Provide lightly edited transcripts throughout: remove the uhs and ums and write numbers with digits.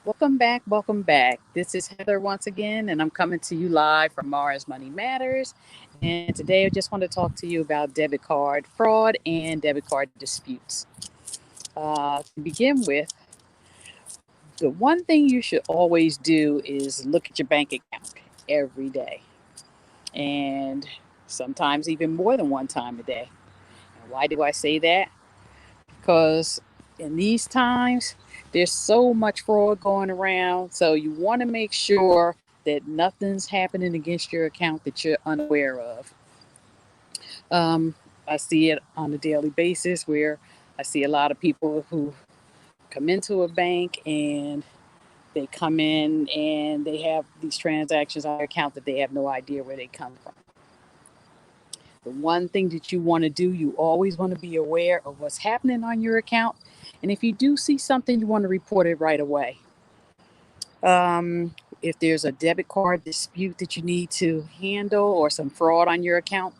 Welcome back. Welcome back. This is Heather once again, and I'm coming to you live from Mars Money Matters. And today I just want to talk to you about debit card fraud and debit card disputes. To begin with, the one thing you should always do is look at your bank account every day, and sometimes even more than one time a day. And why do I say that? Because in these times, there's so much fraud going around. So you want to make sure that nothing's happening against your account that you're unaware of. Um, I see it on a daily basis where I see a lot of people who come into a bank and they come in and they have these transactions on their account that they have no idea where they come from. The one thing that you want to do, you always want to be aware of what's happening on your account. And if you do see something, you want to report it right away. If there's a debit card dispute that you need to handle or some fraud on your account,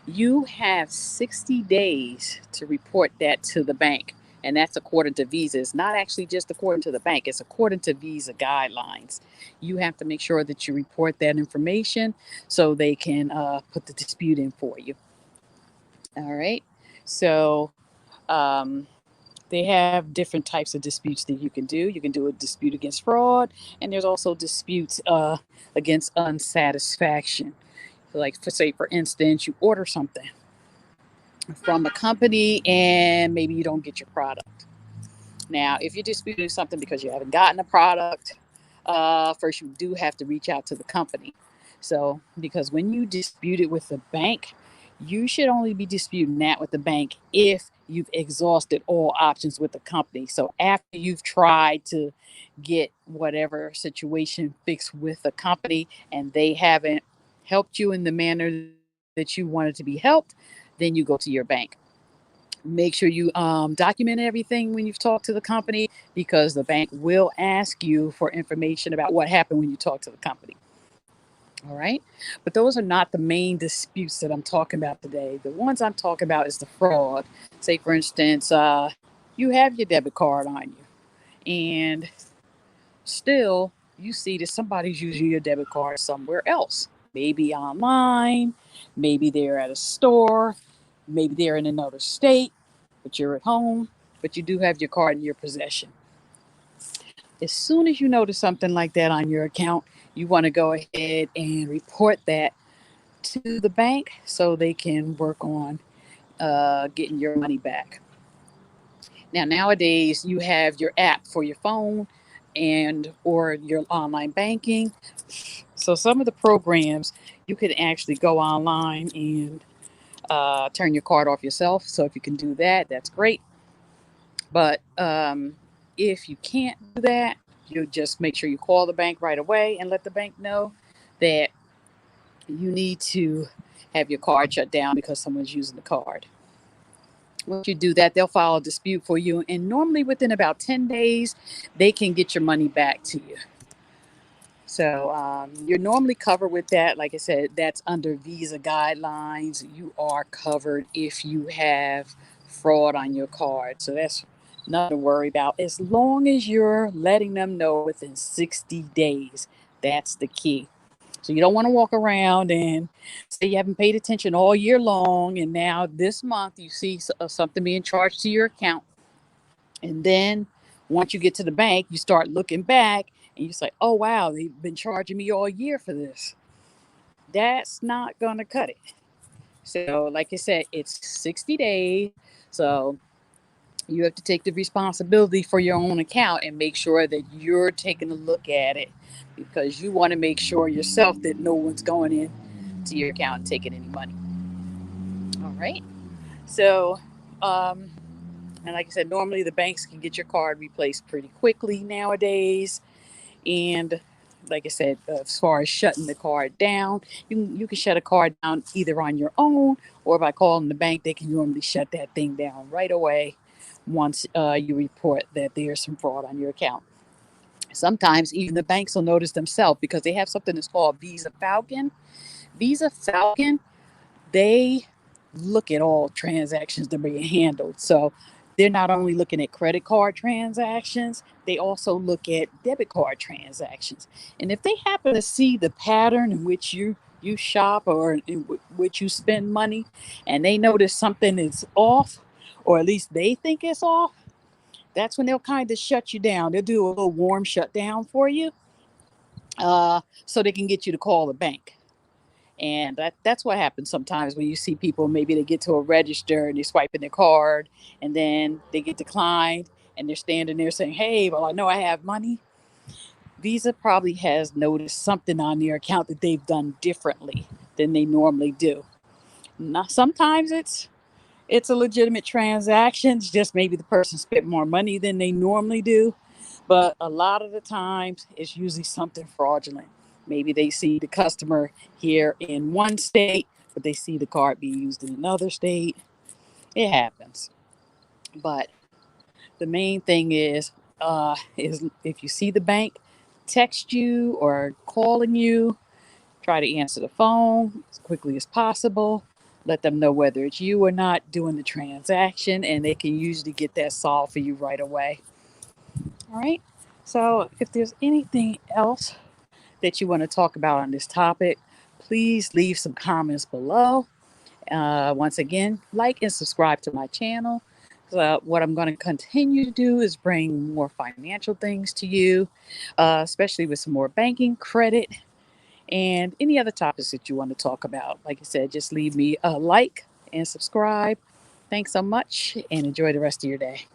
you have 60 days to report that to the bank. And that's according to Visa. It's not actually just according to the bank, it's according to Visa guidelines. You have to make sure that you report that information so they can put the dispute in for you. All right. So um, they have different types of disputes that you can do. You can do a dispute against fraud, and there's also disputes against unsatisfaction. Like, for instance, you order something from a company and maybe you don't get your product. Now, if you're disputing something because you haven't gotten a product, first you do have to reach out to the company. So, because when you dispute it with the bank, you should only be disputing that with the bank if you've exhausted all options with the company. So, after you've tried to get whatever situation fixed with the company and they haven't helped you in the manner that you wanted to be helped, then you go to your bank. Make sure you document everything when you've talked to the company because the bank will ask you for information about what happened when you talk to the company. All right. But those are not the main disputes that I'm talking about today. The ones I'm talking about is the fraud. Say, for instance, you have your debit card on you, and still you see that somebody's using your debit card somewhere else. Maybe online, maybe they're at a store, maybe they're in another state, but you're at home, but you do have your card in your possession. As soon as you notice something like that on your account, you want to go ahead and report that to the bank so they can work on getting your money back. Now, nowadays, you have your app for your phone and or your online banking. So some of the programs you can actually go online and turn your card off yourself. So if you can do that, that's great. But if you can't do that, you just make sure you call the bank right away and let the bank know that you need to have your card shut down because someone's using the card. Once you do that, they'll file a dispute for you. And normally within about 10 days, they can get your money back to you. So you're normally covered with that. Like I said, that's under Visa guidelines. You are covered if you have fraud on your card. So that's nothing to worry about. As long as you're letting them know within 60 days, that's the key. So you don't want to walk around and say you haven't paid attention all year long, and now this month you see something being charged to your account, and then once you get to the bank, you start looking back and you say, oh, wow, they've been charging me all year for this. That's not going to cut it. So, like I said, it's 60 days. So, you have to take the responsibility for your own account and make sure that you're taking a look at it because you want to make sure yourself that no one's going in to your account and taking any money. All right. So, um, and like I said, normally the banks can get your card replaced pretty quickly nowadays. And like I said, as far as shutting the card down, you can shut a card down either on your own or by calling the bank. They can normally shut that thing down right away once you report that there's some fraud on your account. Sometimes even the banks will notice themselves because they have something that's called Visa Falcon. Visa Falcon, they look at all transactions that are being handled. So They're not only looking at credit card transactions, they also look at debit card transactions. And if they happen to see the pattern in which you shop or in which you spend money, and they notice something is off, or at least they think it's off, that's when they'll kind of shut you down. They'll do a little warm shutdown for you, so they can get you to call the bank. And that's what happens sometimes when you see people, maybe they get to a register and they're swiping their card and then they get declined and they're standing there saying, hey, well, I know I have money. Visa probably has noticed something on their account that they've done differently than they normally do. Now, sometimes it's a legitimate transaction. It's just maybe the person spent more money than they normally do. But a lot of the times, it's usually something fraudulent. Maybe they see the customer here in one state, but they see the card being used in another state. It happens. But the main thing is if you see the bank text you or calling you, try to answer the phone as quickly as possible. Let them know whether it's you or not doing the transaction, and they can usually get that solved for you right away. All right. So, if there's anything else that you want to talk about on this topic, please leave some comments below. Once again, like and subscribe to my channel. What I'm going to continue to do is bring more financial things to you, especially with some more banking, credit, and any other topics that you want to talk about. Like I said, just leave me a like and subscribe. Thanks so much and enjoy the rest of your day.